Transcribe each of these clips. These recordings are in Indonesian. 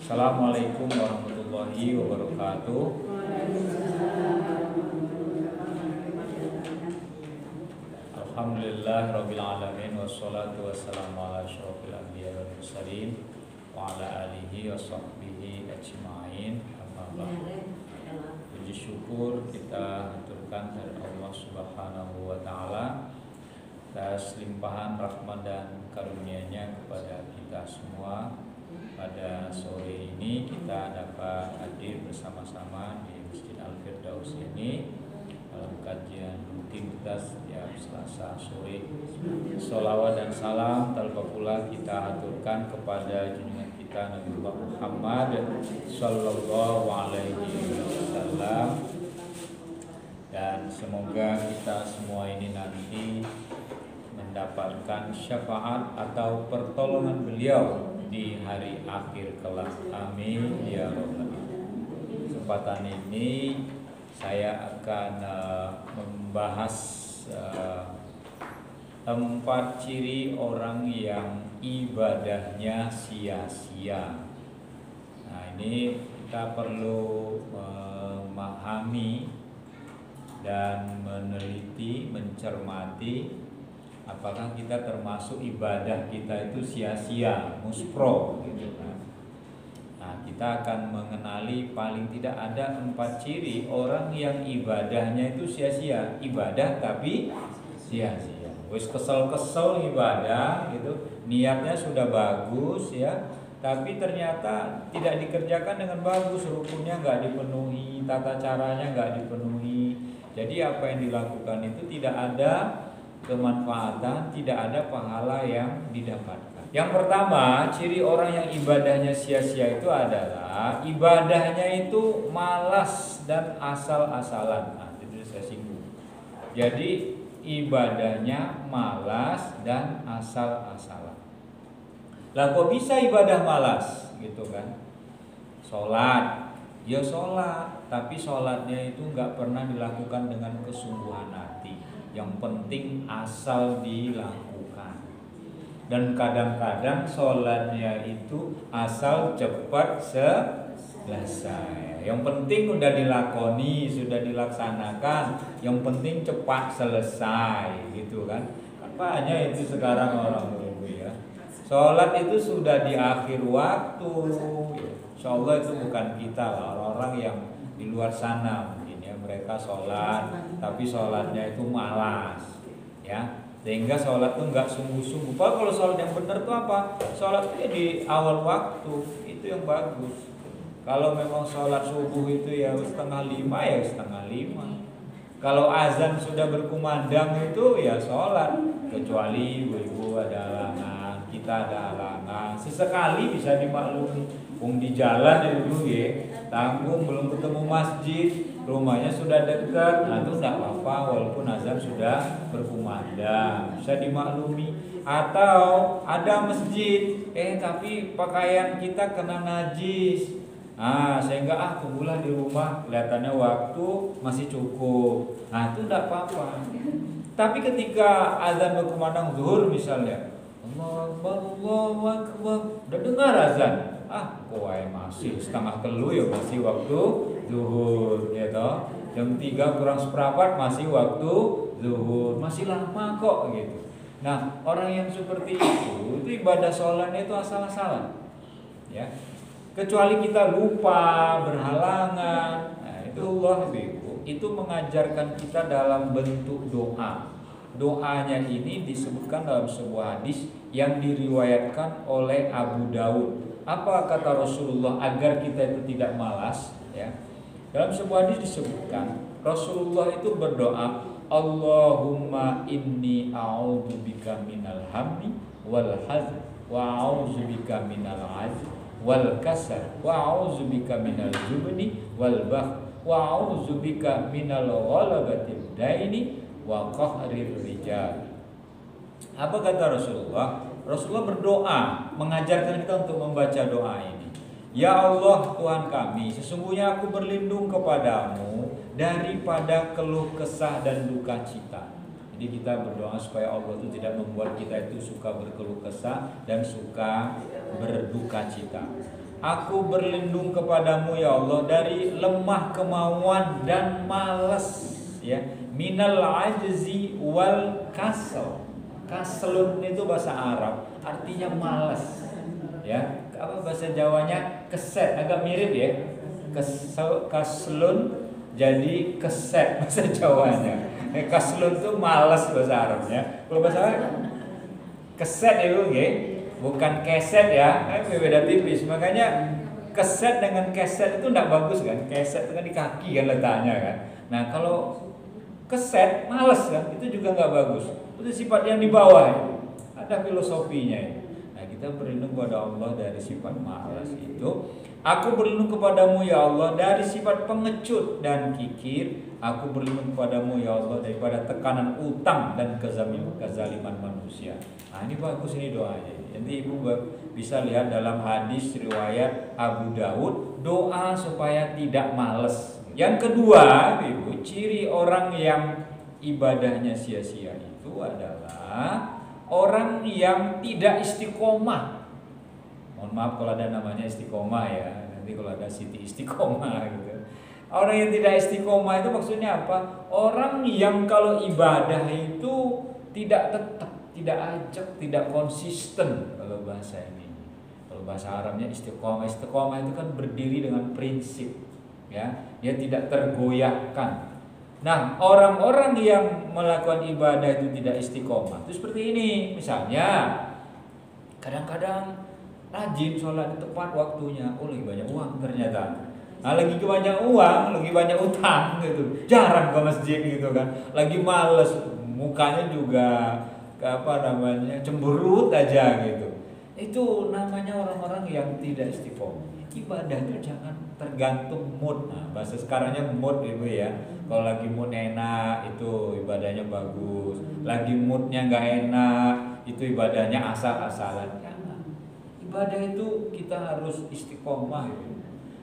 Assalamualaikum warahmatullahi wabarakatuh. Alhamdulillah rabbil alamin wassalatu wassalamu ala asyrofil anbiya wal mursalin wa ala alihi wa sahbihi ajma'in. Amma ba'du. Puji syukur kita haturkan dari Allah Subhanahu wa taala atas limpahan rahmat dan karunia-Nya kepada kita semua. Pada sore ini kita dapat hadir bersama-sama di Masjid Al-Firdaus ini dalam kajian rutin kita setiap Selasa sore. Sholawat dan salam tanpa pula kita aturkan kepada junjungan kita Nabi Muhammad sallallahu alaihi wasallam, dan semoga kita semua ini nanti mendapatkan syafaat atau pertolongan beliau di hari akhir kelak. Amin ya rabbal alamin. Kesempatan ini saya akan membahas empat ciri orang yang ibadahnya sia-sia. Nah, ini kita perlu memahami dan meneliti, mencermati apakah kita termasuk ibadah kita itu sia-sia, muspro gitu kan. Nah, kita akan mengenali paling tidak ada 4 ciri orang yang ibadahnya itu sia-sia, ibadah tapi sia-sia. Wis kesel-kesel ibadah gitu, niatnya sudah bagus ya, tapi ternyata tidak dikerjakan dengan bagus, rukunnya nggak dipenuhi, tata caranya nggak dipenuhi. Jadi apa yang dilakukan itu tidak ada kemanfaatan, tidak ada pahala yang didapatkan. Yang pertama, ciri orang yang ibadahnya sia-sia itu adalah ibadahnya itu malas dan asal-asalan. Nah, itu saya singgung. Jadi ibadahnya malas dan asal-asalan. Lah kok bisa ibadah malas gitu kan? Sholat, ya sholat, tapi sholatnya itu nggak pernah dilakukan dengan kesungguhan hati. Yang penting asal dilakukan. Dan kadang-kadang sholatnya itu asal cepat selesai. Yang penting udah dilakoni, sudah dilaksanakan. Yang penting cepat selesai gitu kan. Kan banyak itu sekarang orang begitu ya. Sholat itu sudah di akhir waktu. Insya Allah itu bukan kita lah, orang-orang yang di luar sana. Mereka sholat, tapi sholatnya itu malas, ya, sehingga sholat itu nggak sungguh-sungguh. Padahal kalau sholat yang benar itu apa? Sholat itu di awal waktu, itu yang bagus. Kalau memang sholat subuh itu ya 4:30 ya 4:30. Kalau azan sudah berkumandang itu ya sholat, kecuali ibu-ibu ada halangan, kita ada halangan, sesekali bisa dimaklumi. Di jalan dulu ya, tanggung belum ketemu masjid, rumahnya sudah dekat, nah itu tidak apa-apa walaupun azan sudah berkumandang, bisa dimaklumi. Atau ada masjid, tapi pakaian kita kena najis, sehingga tunggulah di rumah, kelihatannya waktu masih cukup, nah itu tidak apa-apa. Tapi ketika azan berkumandang zuhur misalnya, Allahu Akbar, udah dengar azan, kok masih 2:30 ya, masih waktu zuhur ya toh. Jam 3 kurang seperempat masih waktu zuhur, masih lama kok gitu. Nah, orang yang seperti itu ibadah sholatnya itu asal-asalan ya. Kecuali kita lupa, berhalangan. Nah, itu Allah itu mengajarkan kita dalam bentuk doa. Doanya ini disebutkan dalam sebuah hadis yang diriwayatkan oleh Abu Daud. Apa kata Rasulullah agar kita itu tidak malas ya? Dalam sebuah hadis disebutkan Rasulullah itu berdoa, Allahumma inni a'udzubika minal hammi wal hazn wa a'udzubika minal ajz wal kasal wa a'udzubika minal jubni wal bakh wa a'udzubika minal ghalabatil daini wa qahrir rijal. Apa kata Rasulullah? Rasulullah berdoa, mengajarkan kita untuk membaca doa ini. Ya Allah Tuhan kami, sesungguhnya aku berlindung kepadamu daripada keluh kesah dan duka cita. Jadi kita berdoa supaya Allah itu tidak membuat kita itu suka berkeluh kesah dan suka berduka cita. Aku berlindung kepadamu ya Allah dari lemah kemauan dan malas, ya. Minal ajzi wal kasal. Kaslun itu bahasa Arab, artinya malas. Ya, apa bahasa Jawanya? Keset, agak mirip ya. Kaslun jadi keset bahasa Jawanya. Kaslun itu malas bahasa Arabnya. Kalau bahasa Arab keset itu bukan keset ya, beda tipis. Makanya keset dengan keset itu enggak bagus kan. Keset itu kan di kaki kan letaknya kan. Nah, kalau keset males kan, itu juga enggak bagus. Itu sifat yang di bawah ya. Ada filosofinya ya. Nah, kita berlindung kepada Allah dari sifat malas itu. Aku berlindung kepadamu ya Allah dari sifat pengecut dan kikir. Aku berlindung kepadamu ya Allah daripada tekanan utang dan kezaliman manusia. Nah, ini bagus ini doanya. Nanti ibu bisa lihat dalam hadis riwayat Abu Daud, doa supaya tidak malas. Yang kedua, ibu, ciri orang yang ibadahnya sia-sia itu adalah orang yang tidak istiqomah. Mohon maaf kalau ada namanya istiqomah ya. Nanti kalau ada Siti Istiqomah gitu. Orang yang tidak istiqomah itu maksudnya apa? Orang yang kalau ibadah itu tidak tetap, tidak ajak, tidak konsisten kalau bahasa ini. Kalau bahasa Arabnya istiqomah. Istiqomah itu kan berdiri dengan prinsip, ya. Dia tidak tergoyahkan. Nah, orang-orang yang melakukan ibadah itu tidak istiqomah itu seperti ini. Misalnya, kadang-kadang rajin sholat di tepat waktunya, lagi banyak uang ternyata. Nah, lagi banyak uang, lagi banyak utang gitu, jarang ke masjid gitu kan, lagi males, mukanya juga cemberut aja gitu. Itu namanya orang-orang yang tidak istiqomah. Ibadah itu jangan tergantung mood. Nah, bahasa sekarangnya mood ibu ya. Kalau lagi mood enak itu ibadahnya bagus, lagi moodnya nggak enak itu ibadahnya asal-asalan. Jangan. Ibadah itu kita harus istiqomah gitu.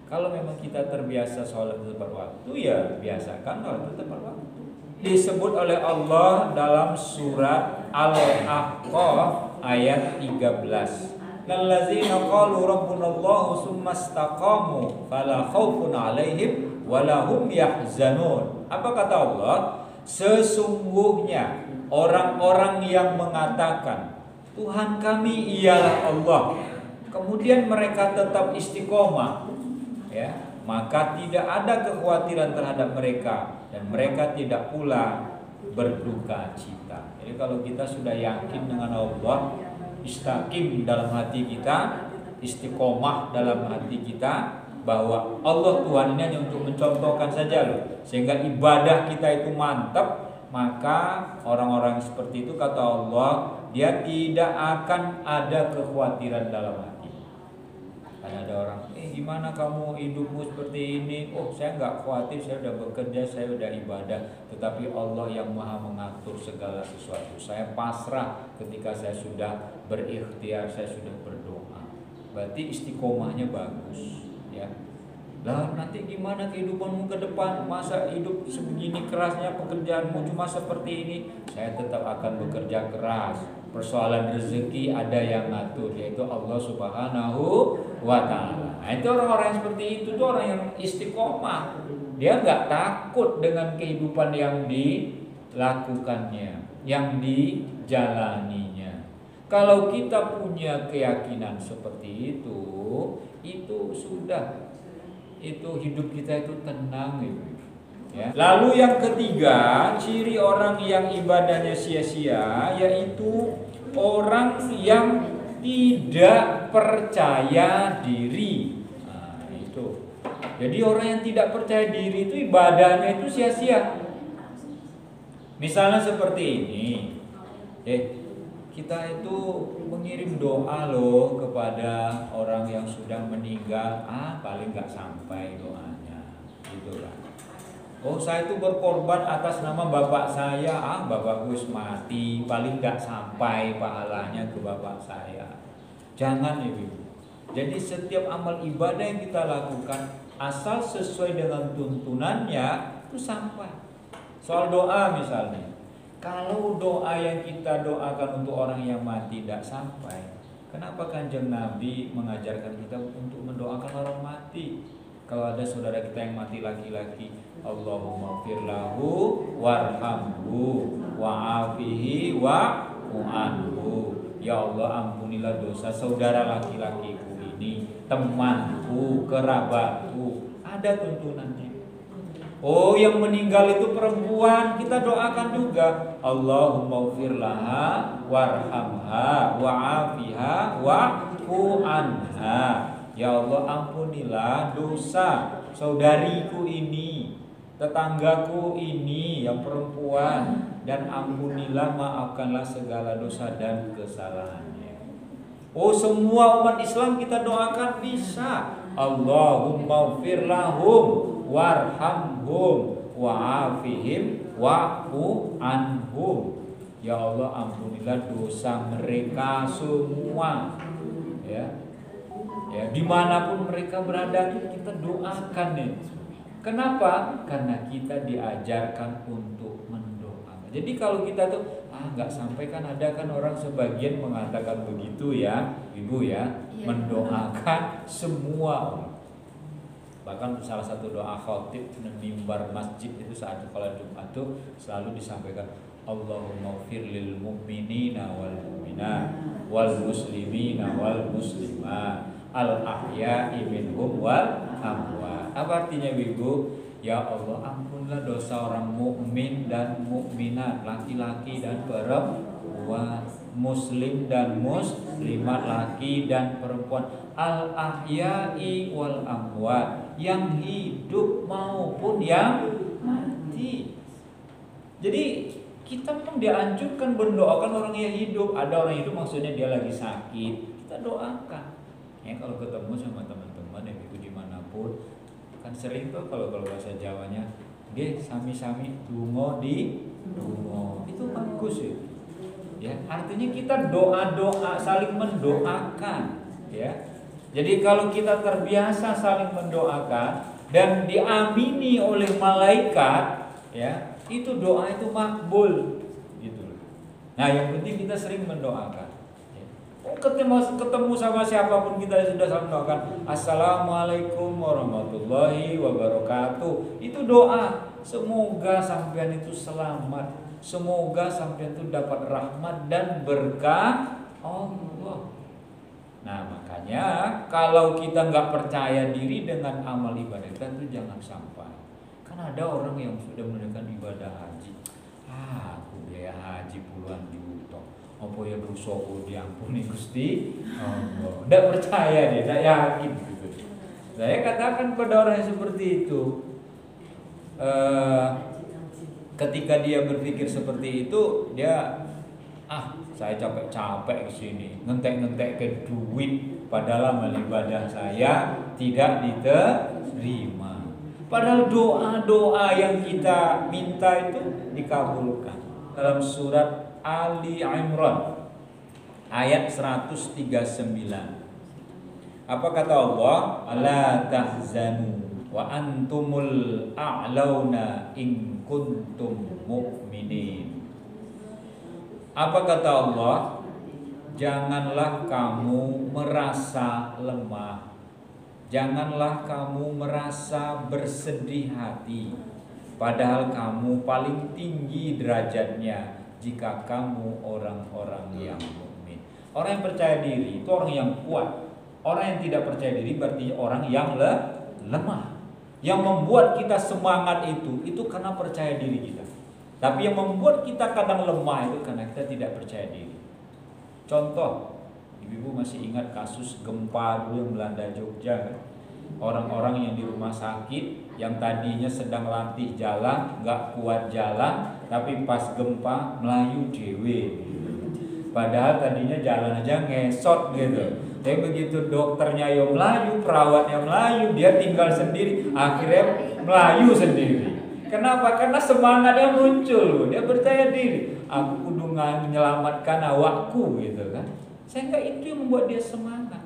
Kalau memang kita terbiasa sholat tepat waktu, ya biasakan sholat tepat waktu. Disebut oleh Allah dalam surat Al-Ahqaf ayat 13. Lallazina qalu rabbunallahu tsumma istaqamu fala khaufun 'alaihim wala hum yahzanun. Apa kata Allah? Sesungguhnya orang-orang yang mengatakan Tuhan kami ialah Allah, kemudian mereka tetap istiqomah, ya, maka tidak ada kekhawatiran terhadap mereka dan mereka tidak pula berduka cita. Jadi kalau kita sudah yakin dengan Allah, istaqim dalam hati kita, istiqomah dalam hati kita bahwa Allah Tuhan ini hanya untuk mencontohkan saja loh, sehingga ibadah kita itu mantap, maka orang-orang seperti itu kata Allah, dia tidak akan ada kekhawatiran dalam hati. Ada orang, gimana kamu hidupmu seperti ini? Oh, saya nggak khawatir, saya sudah bekerja, saya sudah ibadah. Tetapi Allah yang maha mengatur segala sesuatu. Saya pasrah ketika saya sudah berikhtiar, saya sudah berdoa. Berarti istiqomahnya bagus, ya. Lah nanti gimana kehidupanmu ke depan? Masa hidup sebegini kerasnya pekerjaanmu cuma seperti ini? Saya tetap akan bekerja keras. Persoalan rezeki ada yang ngatur, yaitu Allah Subhanahu wa ta'ala. Nah, itu orang-orang yang seperti itu tuh orang yang istiqomah. Dia nggak takut dengan kehidupan yang dilakukannya, yang dijalaninya. Kalau kita punya keyakinan seperti itu sudah, itu hidup kita itu tenang itu. Ya. Lalu yang ketiga, ciri orang yang ibadahnya sia-sia yaitu orang yang tidak percaya diri. Nah, itu. Jadi orang yang tidak percaya diri itu ibadahnya itu sia-sia. Misalnya seperti ini. Kita itu mengirim doa loh kepada orang yang sudah meninggal, paling nggak sampai doanya, gitu kan. Oh, saya itu berkorban atas nama bapak saya, bapak gue mati, paling nggak sampai pahalanya ke bapak saya. Jangan ibu. Jadi setiap amal ibadah yang kita lakukan asal sesuai dengan tuntunannya itu sampai. Soal doa misalnya, kalau doa yang kita doakan untuk orang yang mati tidak sampai, Kenapa Kanjeng Nabi mengajarkan kita untuk mendoakan orang mati? Kalau ada saudara kita yang mati laki-laki, Allahumma firlahu warhamhu wa'afihi wa'anhu. Ya Allah, ampunilah dosa saudara laki-lakiku ini, temanku, kerabatku. Ada tuntunannya. Oh, yang meninggal itu perempuan, kita doakan juga. Allahumma ufir laha warhamha wa'afiha wa'fu anha. Ya Allah, ampunilah dosa saudariku ini, tetanggaku ini yang perempuan, dan ampunilah, maafkanlah segala dosa dan kesalahannya. Oh, semua umat Islam kita doakan bisa. Allahumma ufir lahum warhamhum wa'afihim wa'fu anhum. Ya Allah, ampunilah dosa mereka semua. Ya, dimanapun mereka berada kita doakan nih. Kenapa? Karena kita diajarkan untuk mendoakan. Jadi kalau kita tuh nggak sampai, kan ada kan orang sebagian mengatakan begitu ya, Ibu ya, mendoakan semua orang. Bahkan salah satu doa khatib mimbar masjid itu saat sholat Jumat itu selalu disampaikan, Allahumma fir lil mu'minina wal mu'minat wal muslimina wal muslimat al ahya'i minhum wal amwat. Apa artinya, Ibu? Ya Allah, ampunlah dosa orang mukmin dan mukminat, laki-laki dan perempuan, muslim dan muslimat, laki dan perempuan, al ahya'i wal amwat, yang hidup maupun yang mati. Jadi kita memang dianjurkan mendoakan orang yang hidup. Ada orang hidup maksudnya dia lagi sakit, kita doakan. Ya, kalau ketemu sama teman-teman yang itu dimanapun, kan sering tuh kalau bahasa Jawanya dia sami-sami dungo di dungo, itu bagus ya. Ya, artinya kita doa-doa, saling mendoakan ya. Jadi kalau kita terbiasa saling mendoakan dan diamini oleh malaikat ya, itu doa itu makbul gitu. Nah, yang penting kita sering mendoakan. Ketemu sama siapapun kita sudah saling doakan, Assalamualaikum warahmatullahi wabarakatuh. Itu doa, semoga sampean itu selamat, semoga sampean itu dapat rahmat dan berkah Allah. Nah, makanya kalau kita nggak percaya diri dengan amal ibadah kita itu jangan sampai. Kan ada orang yang sudah menunaikan ibadah haji, aku biaya haji puluhan juta, apa ya dosaku diampuni Gusti Allah. Tidak percaya dia, tidak yakin gitu. Saya katakan pada orang yang seperti itu, ketika dia berpikir seperti itu, dia saya capek-capek ke sini, ngentek-ngentek ke duit, padahal amal ibadah saya tidak diterima. Padahal doa-doa yang kita minta itu dikabulkan. Dalam surat Ali Imran ayat 139. Apa kata Allah? Ala tahzanu wa antumul a'launa in kuntum mu'minin. Apa kata Allah? Janganlah kamu merasa lemah, janganlah kamu merasa bersedih hati, padahal kamu paling tinggi derajatnya jika kamu orang-orang yang mukmin. Orang yang percaya diri itu orang yang kuat. Orang yang tidak percaya diri berarti orang yang lemah. Yang membuat kita semangat itu karena percaya diri kita. Tapi yang membuat kita kadang lemah itu karena kita tidak percaya diri. Contoh, ibu masih ingat kasus gempa dulu yang melanda Jogja kan? Orang-orang yang di rumah sakit yang tadinya sedang latih jalan, nggak kuat jalan, tapi pas gempa melayu dewe. Padahal tadinya jalan aja ngesot gitu. Tapi begitu dokternya yang melayu, perawatnya melayu, dia tinggal sendiri, akhirnya melayu sendiri. Kenapa? Karena semangatnya muncul, dia percaya diri. Aku kudu menyelamatkan awakku gitu kan. Sehingga itu yang membuat dia semangat.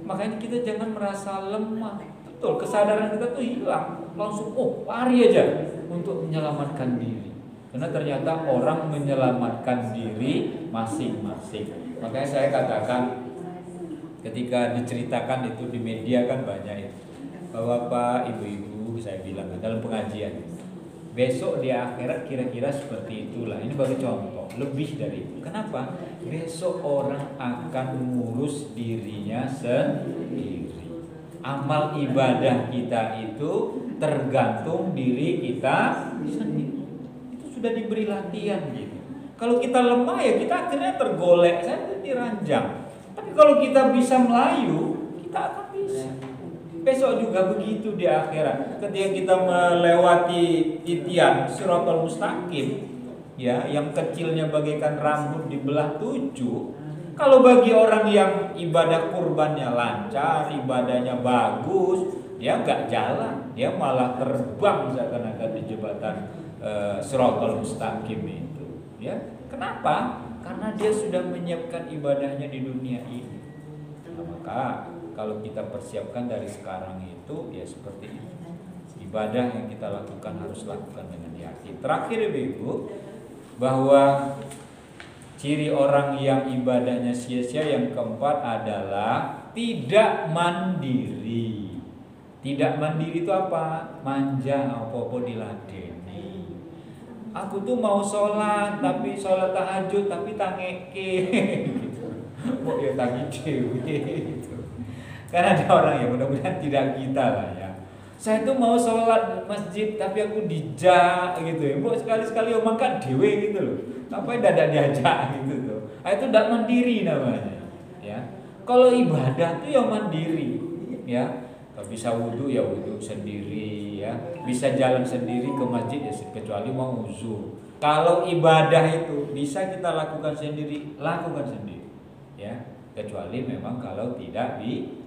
Makanya kita jangan merasa lemah. Betul, kesadaran kita tuh hilang. Langsung lari aja untuk menyelamatkan diri. Karena ternyata orang menyelamatkan diri masing-masing. Makanya saya katakan ketika diceritakan itu di media kan banyak itu, Bapak ibu-ibu saya bilang dalam pengajian, besok di akhirat kira-kira seperti itulah. Ini bagi contoh, lebih dari itu. Kenapa? Besok orang akan mengurus dirinya sendiri. Amal ibadah kita itu tergantung diri kita sendiri. Itu sudah diberi latihan gitu. Kalau kita lemah ya kita akhirnya tergolek, saya diranjang. Tapi kalau kita bisa melayu, kita akan bisa. Besok juga begitu di akhirat. Ketika kita melewati titian Shiratal Mustaqim, ya, yang kecilnya bagaikan rambut dibelah 7. Kalau bagi orang yang ibadah kurbannya lancar, ibadahnya bagus, dia nggak jalan, dia malah terbang seakan-akan di jembatan Shiratal Mustaqim itu. Ya, kenapa? Karena dia sudah menyiapkan ibadahnya di dunia ini. Nah, maka kalau kita persiapkan dari sekarang itu ya seperti itu. Ibadah yang kita lakukan harus lakukan dengan yakin. Terakhir Ibu, bahwa ciri orang yang ibadahnya sia-sia yang keempat adalah tidak mandiri. Tidak mandiri itu apa? Manja, apa-apa diladeni. Aku tuh mau sholat, tapi sholat tahajud tapi tangeke gitu. Mau ya tangi dewe gitu. Karena ada orang yang mudah-mudahan tidak kita lah ya. Saya tuh mau sholat masjid tapi aku dijak gitu ya. Mbok sekali-sekali omong kan dewe gitu loh. Apa dadak diajak gitu tuh. Itu tidak mandiri namanya. Ya. Kalau ibadah tuh yang mandiri, ya. Kalau bisa wudhu ya wudhu sendiri, ya. Bisa jalan sendiri ke masjid ya kecuali mau uzur. Kalau ibadah itu bisa kita lakukan sendiri, lakukan sendiri, ya. Kecuali memang kalau tidak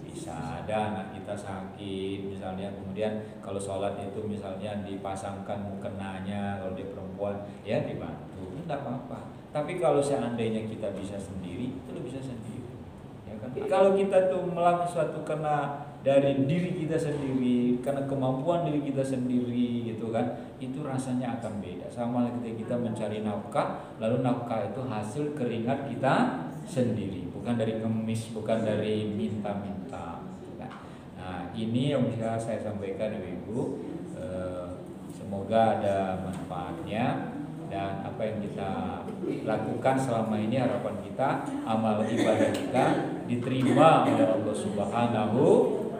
bisa ada anak kita sakit misalnya, kemudian kalau sholat itu misalnya dipasangkan mukenanya, kalau dia perempuan ya dibantu, tidak apa-apa. Tapi kalau seandainya kita bisa sendiri, itu bisa sendiri, ya kan? Kalau kita tuh melakukan suatu karena dari diri kita sendiri, karena kemampuan diri kita sendiri gitu kan, itu rasanya akan beda. Sama ketika kita mencari nafkah, lalu nafkah itu hasil keringat kita sendiri, bukan dari ngemis, bukan dari minta-minta. Nah, ini yang bisa saya sampaikan Ibu. Semoga ada manfaatnya, dan apa yang kita lakukan selama ini, harapan kita amal ibadah kita diterima oleh Allah Subhanahu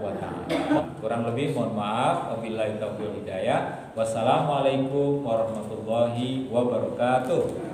wa ta'ala. Kurang lebih mohon maaf. Wabillahi taufiq wal hidayah. Wassalamualaikum warahmatullahi wabarakatuh.